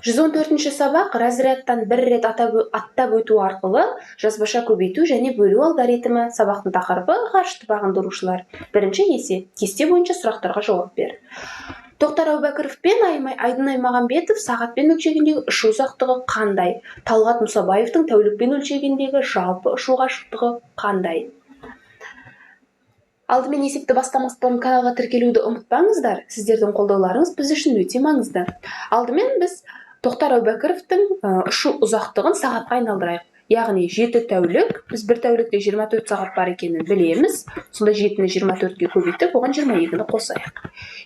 114-ші сабақ разрядтан бір рет аттап өту арқылы жазбаша көбейту және бөлу алгоритмі. Сабақтың тақырыбы ғарышты бағындырушылар. Бірінші есеп. Кесте бойынша сұрақтарға жауап бер. Тоқтар Әубәкіров пен Айдын Аймағамбетов сағатпен өлшегендегі ұшу ұзақтығы қандай? Талғат Мұсабаевтың тәулікпен өлшегендегі жалпы ұшу қашықтығы қандай? Алдымен есепті бастамастан каналға тіркелуді ұмытпаңыздар. Сіздердің қолдауларыңыз біз үшін өте маңызды. Алдымен біз Тоқтар Әубәкіровтің ұшу ұзақтығын сағатқа айналдырайық. Яғни 7 тәулік, біз бір тәулікте 24 сағат бар екенін білеміз. Сонда 7-ні 24-ке көбейтіп, оған 22-ні қосайық.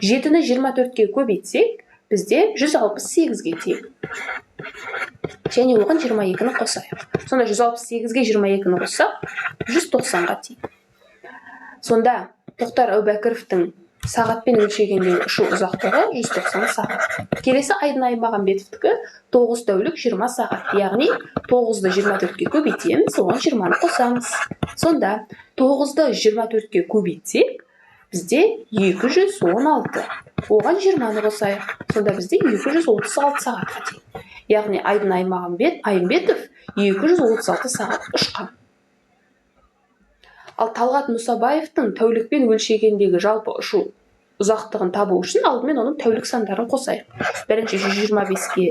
7-ні 24-ке көбейтсек, бізде 168-ге тең. Және оған 22-ні қосайық. Сонда 168-ге 22-ні қоссақ, 190-ға тең. Сонда Тоқтар Әубәкіровтің сағатпен өлшегендегі ұшу ұзақтығы 190 сағат. Келесі Айдын Аймағамбетовтікі 9 тәулік 20 сағат. Яғни 9-ды 24-ке көбейтеміз, оған 20-ны қосамыз. Сонда 9-ды 24-ке көбейтсек, бізде 216. Оған 20-ны қосайық. Сонда бізде 236 сағатқа тең. Яғни Айдын Аймағамбетов 236 сағат ұшқан. Ал Талғат Мұсабаевтың тәулікпен өлшегендегі жалпы ұшу ұзақтығын табу үшін алдымен оның тәулік сандарын қосайық. Бірінші 125-ке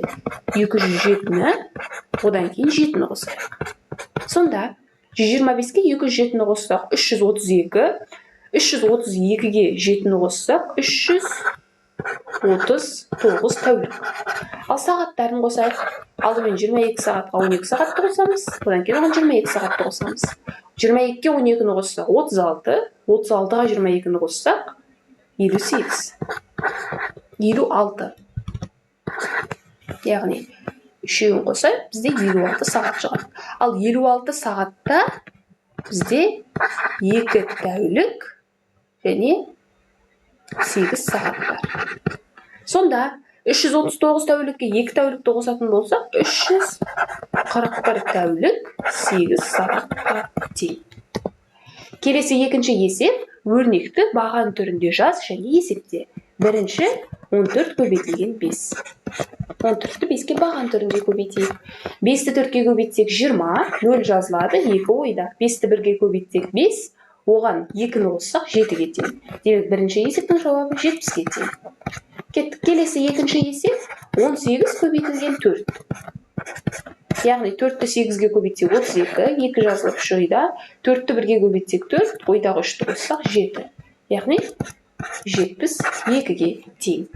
207-ні, одан кейін 7-ні қосайық. Сонда 125-ке 207-ні қоссақ 332, 332-ге 7-ні қоссақ 339 тәулік. Ал сағаттарын қосайық. Алдымен 22 сағатқа 12 сағатты қосамыз, одан кейін оған 22 сағатты қосамыз. 22-ке 12-ні қоссақ 36, 36-ға 22-ні қоссақ 58, 56. Яғни үшеуін қосайық, бізде 56 сағат шығады. Ал 56 сағатта бізде 2 тәулік және 8 сағат бар. Сонда 339 тәулікке 2 тәулікті қосатын болсақ, 341 тәулік 8 сағатқа тең. Келесі екінші есеп, өрнекті баған түрінде жаз және есепте. Бірінші 14 көбейтілген 5. 14-ті 5-ке баған түрінде көбейтейік. 5-ті 4-ке көбейтсек 20, 0 жазылады, 2 ойда. 5-ті 1-ге көбейтсек 5, оған 2-ні қоссақ 7-ге тең. Демек, бірінші есептің жауабы 70-ге тең. Кеттік. Келесі екінші есеп 18 көбейтілген 4. Яғни 4-ті 8-ге көбейтсек 32, 2 жазылып 3 ойда. 4-ті 1-ге көбейтсек 4, ойдағы 3-ті қоссақ 7. Яғни 72-ге тең.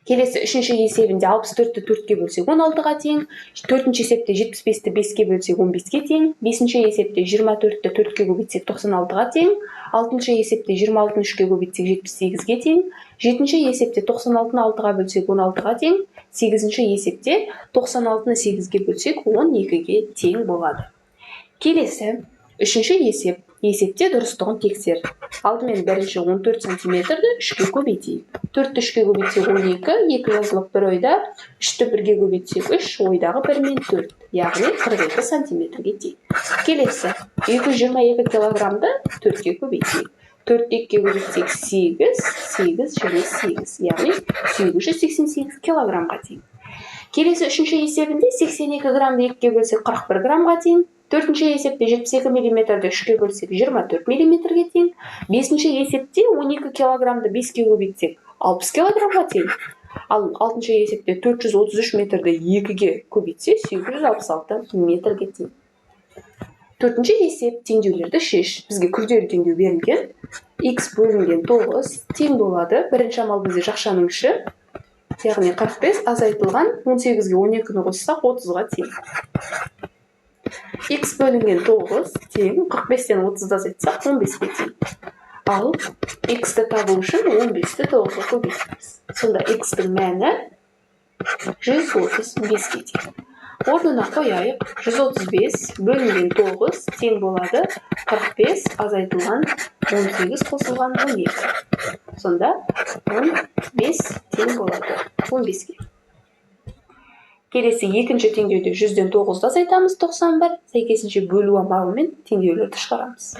Келесі үшінші есебінде 64-ті 4-ке бөлсек 16-ға тең. 4-ші есепте 75-ті 5-ке бөлсек 15-ке тең. 5-ші есепте 24-ті 4-ке көбейтсек 96-ға тең. 6-ші есепте 26-ны 3-ке көбейтсек 78-ге тең. 7-ші есепте 96-ны 6-ға бөлсек 16-ға тең. 8-ші есепте 96-ны 8-ге бөлсек 12-ге тең болады. Келесі үшінші есеп. Есепте дұрыстығын тексер. Алдымен бірінші 14 сантиметрді 3-ке көбейтейік. 4-ті 3-ке көбейтсек 12, 2 жазылып 1 ойда. 3-ті 1-ге көбейтсек 3, ойдағы 1 мен 4. Яғни 42 сантиметрге тең. Келесі 222 килограммды 4-ке көбейтейік. 4-ті 2-ке көбейтсек 8, 8 және 8. Яғни 888 килограммға тең. Келесі үшінші есебінде 82 граммды 2-ке бөлсек 41 граммға тең. 4-ші есепте 72 миллиметрді 3-ке бөлсек 24 миллиметрге тең. 5-ші есепте 12 килограммды 5-ке көбейтсек 60 килограммға тең. Ал 6-ші есепте 433 метрді 2-ге көбейтсе 866 метрге тең. 4-ші есеп теңдеулерді шеш. Бізге күрделі теңдеу берілген. X бөлінген 9 тең болады. Бірінші амал бізде жақшаның іші. Яғни 45 азайтылған 18-ге 12-ні қоссақ 30-ға тең. X бөлінген 9 тең, 45-тен 30-ды азайтсақ 15-ге тең. Ал X-ті табу үшін 15-ті 9-ға көбейтеміз. Сонда X-тің мәні 135-ге тең. Орнына қояйық. 135 бөлінген 9 тең болады 45 азайтылған 18 қосылған 12. Сонда 15 тең болады 15-ге. Келесі екінші теңдеуде 100-ден 9-ды азайтамыз 91, сәйкесінше бөлу амалымен теңдеулерді шығарамыз.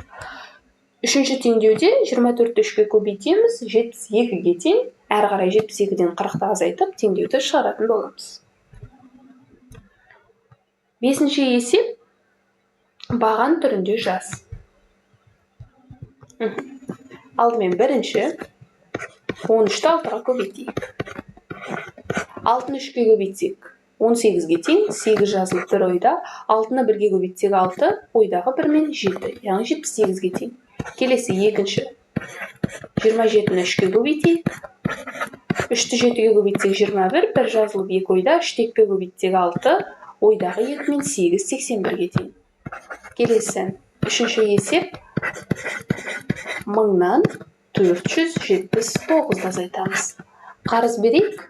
Үшінші теңдеуде 24-ті 3-ке көбейтеміз 72-ге тең, әрі қарай 72-ден 40-ты азайтып теңдеуді шығаратын боламыз. Бесінші есеп баған түрінде жаз. Алдымен бірінші 13-ті 6-ға көбейтейік. 6-ны 3-ке көбейтсек 18-ге тең, 8 жазылып бір ойда, 6-ны 1-ге көбейтсек 6, ойдағы 1 мен 7, яғни 78-ге тең. Келесі екінші 27-ні 3-ке көбейтейік. 3-ті 7-ге көбейтсек 21, 1 жазылып 2 ойда, 3-ті 2-ге көбейтсек 6, ойдағы 2 мен 8, 81-ге тең. Келесі үшінші есеп 1000-нан 479-ды азайтамыз. Қарыз берейік.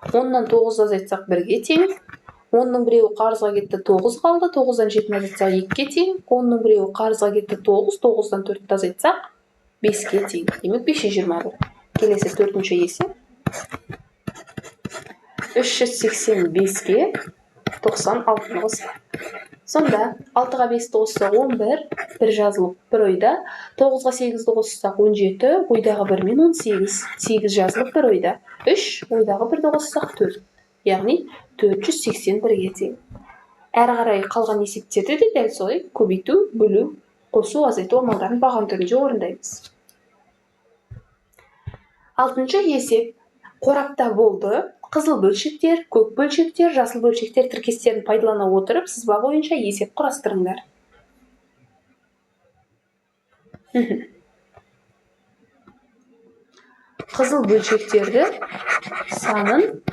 10-нан 9-ды азайтсақ 1-ге тең. 10-ның біреуі қарызға кетті, 9 қалды. 9-дан 7-ні азайтсақ 2-ге тең. 10-ның біреуі қарызға кетті, 9. 9-дан 4-ті азайтсақ 5-ге тең. Демек 521. Келесі төртінші есеп 385-ге 96-ны қосайық. Сонда 6-ға 5-ті қоссақ 11, 1 жазылып 1 ойда, 9-ға 8-ді қоссақ 17, ойдағы 1 мен 18, 8 жазылып 1 ойда, 3, ойдағы 1-ді қоссақ 4, яғни 481-ге тең. Әрі қарай қалған есептерді де дәл солай көбейту, бөлу, қосу, азайту амалдарын баған түрінде орындаймыз. 6-шы есеп қорапта болды. Қызыл бөлшектер, көк бөлшектер, жасыл бөлшектер тіркестерін пайдалана отырып, сызба бойынша есеп құрастырыңдар. Қызыл бөлшектерді санын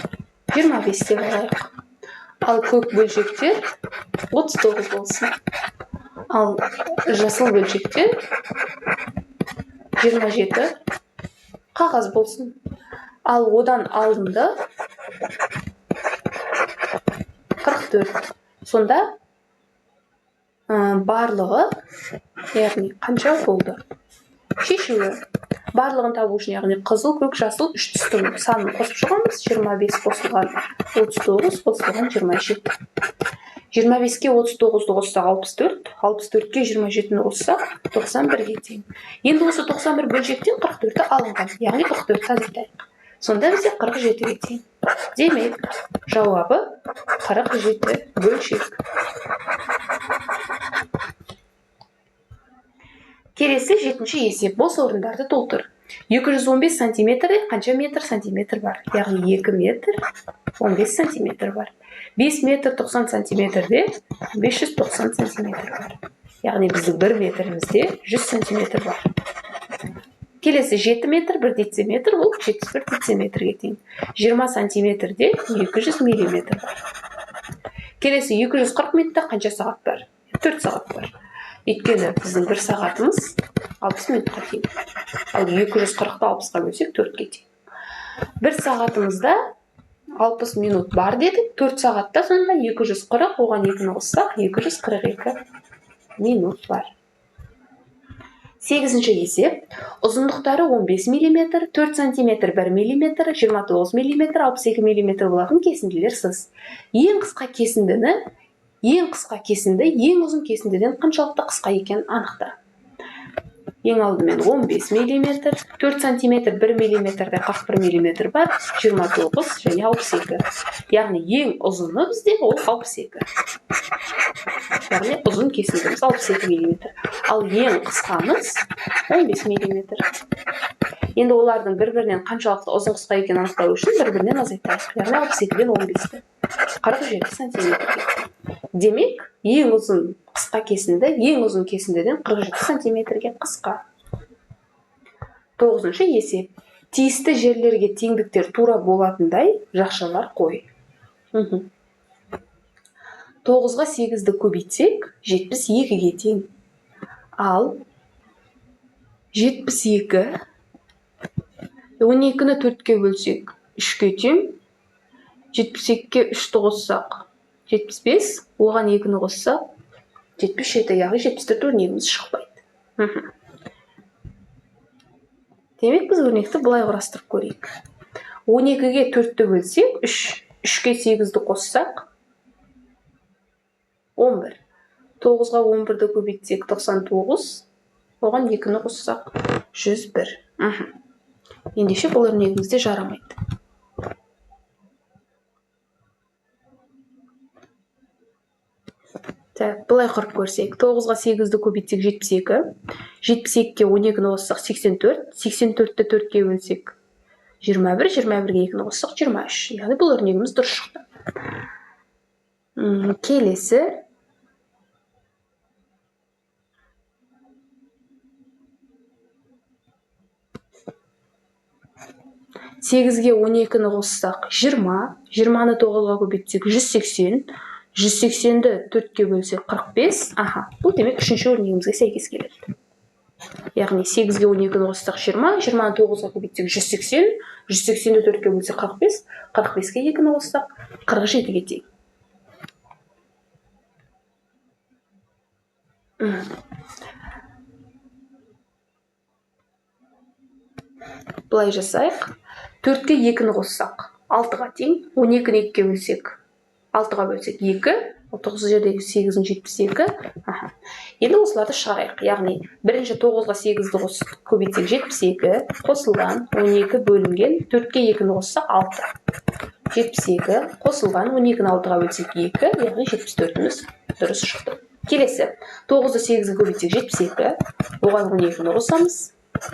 25 деп алайық. Ал көк бөлшектер 39 болсын. Ал жасыл бөлшектер 27 қағаз болсын. Ал одан алдында 44. Сонда барлығы, яғни қанша болды? Шешуі. Барлығын табу үшін, яғни қызыл, көк, жасыл 3 түстің санын қосып шығамыз. 25 қосылған 39 қосылған 27. 25-ке 39-ды қоссақ 64, 64-ке 27-ні қоссақ 91-ге тең. Енді осы 91 бөлшектен 44-ті алынған, яғни 44-ті азайтайық. Сонда бізде 47-ге тең. Демек, жауабы 47 бөлшек. Келесі 7-ші есеп. Бос орындарды толтыр. 215 сантиметрде қанша метр сантиметр бар? Яғни 2 метр 15 сантиметр бар. 5 метр 90 сантиметрде 590 сантиметр бар. Яғни біздің 1 метрімізде 100 сантиметр бар. Келесі 7 метр 1 дециметр, бұл 71 дециметрге тең. 20 сантиметрде 200 миллиметр бар. Келесі 240 метрде қанша сағат бар? 4 сағат бар. Өйткені біздің 1 сағатымыз 60 минутқа тең. Ал 240-ты 60-ға бөлсек 4-ке тең. 1 сағатымызда 60 минут бар дедік. 4 сағатта сонда 240, оған 2-ні қоссақ 242 минут бар. 8-ші есеп. Ұзындықтары 15 мм, 4 см 1 мм, 29 мм, 62 мм болатын кесінділер сыз. Ең қысқа кесіндіні, ең ұзын кесіндіден қаншалықты қысқа екенін анықта. Ең алдымен 15 мм, 4 см 1 мм-де 41 мм бар, 29 және 62. Яғни ең ұзыны бізде ол 62. Яғни ұзын кесіндіміз 62 мм. Ал ең қысқамыз 15 мм. Енді олардың бір-бірінен қаншалықты ұзын қысқа екенін анықтау үшін бір-бірінен азайтайық. Яғни 62-ден 15-ті 47 см. Демек, ең ұзын қысқа кесінді, ең ұзын кесіндіден 47 сантиметрге қысқа. 9-шы есеп. Тиісті жерлерге теңдіктер тура болатындай жақшалар қой. 9-ға 8-ді көбейтсек 72-ге тең. Ал 72 12-ні 4-ке бөлсек 3-ке тең. 72-ке 3-ті қоссақ 75, оған 2-ні қоссақ 77, яғни 74 өрнегіміз шықпайды. Демек, біз өрнекті бұлай құрастырып көрейік. 12-ге 4-ті бөлсек 3, 3-ке 8-ді қоссақ 11. 9-ға 11-ді көбейтсек 99, оған 2-ні қоссақ 101. Ендеше бұл өрнегімізде жарамайды. Так, былай құрып көрсек, 9-ға 8-ді көбейтсек 72, 72-ге 12-ні қоссақ 84, 84-ті 4-ке бөлсек 21, 21-ге 2-ні қоссақ 23. Яғни бұл өрнегіміз дұрыс шықты. Келесі сегізге 12-ні қоссақ 20, 20-ны 9-ға көбейтсек 180, 180-ді 4-ке бөлсек 45. Бұл демек үшінші өрнегімізге сәйкес келеді. Яғни 8-ге 12-ні қоссақ 20, 20-ны 9-ға көбейтсек 180, 180-ді 4-ке бөлсек 45, 45-ге 2-ні қоссақ 47-ге тең. Былай жасайық. 4-ке 2-ні қоссақ 6-ға тең, 12-ні 2-ке бөлсек 6-ға бөлсек 2, 9 жердегі 8-ін 72. Енді осыларды шығарайық. Яғни бірінші 9-ға 8-ді көбейтсек 72, қосылған 12 бөлінген 4-ке 2-ні қоссақ 6. 72 қосылған 12-ні 6-ға бөлсек 2, яғни 74-іміз дұрыс шықты. Келесі 9-ды 8-ге көбейтсек 72, оған 12-ні қосамыз,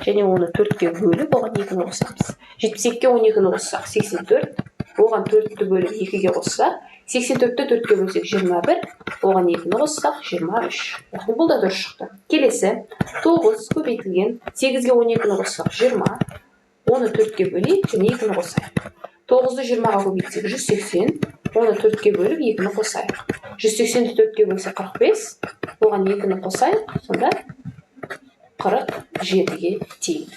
және оны 4-ке бөліп, оған 2-ні қосамыз. 72-ге 12-ні қоссақ 84, оған 4-ті бөліп 2-ге қоссақ 84-ті 4-ке бөлсек 21, оған 2-ні қоссақ 23. Яғни бұл да дұрыс шықты. Келесі 9 көбейтілген 8-ге 12-ні қоссақ 20, оны 4-ке бөлейік және 2-ні қосайық. 9-ды 20-ға көбейтсек 180, оны 4-ке бөліп 2-ні қосайық. 180-ді 4-ке бөлсек 45, оған 2-ні қосайық, сонда 47-ге тең.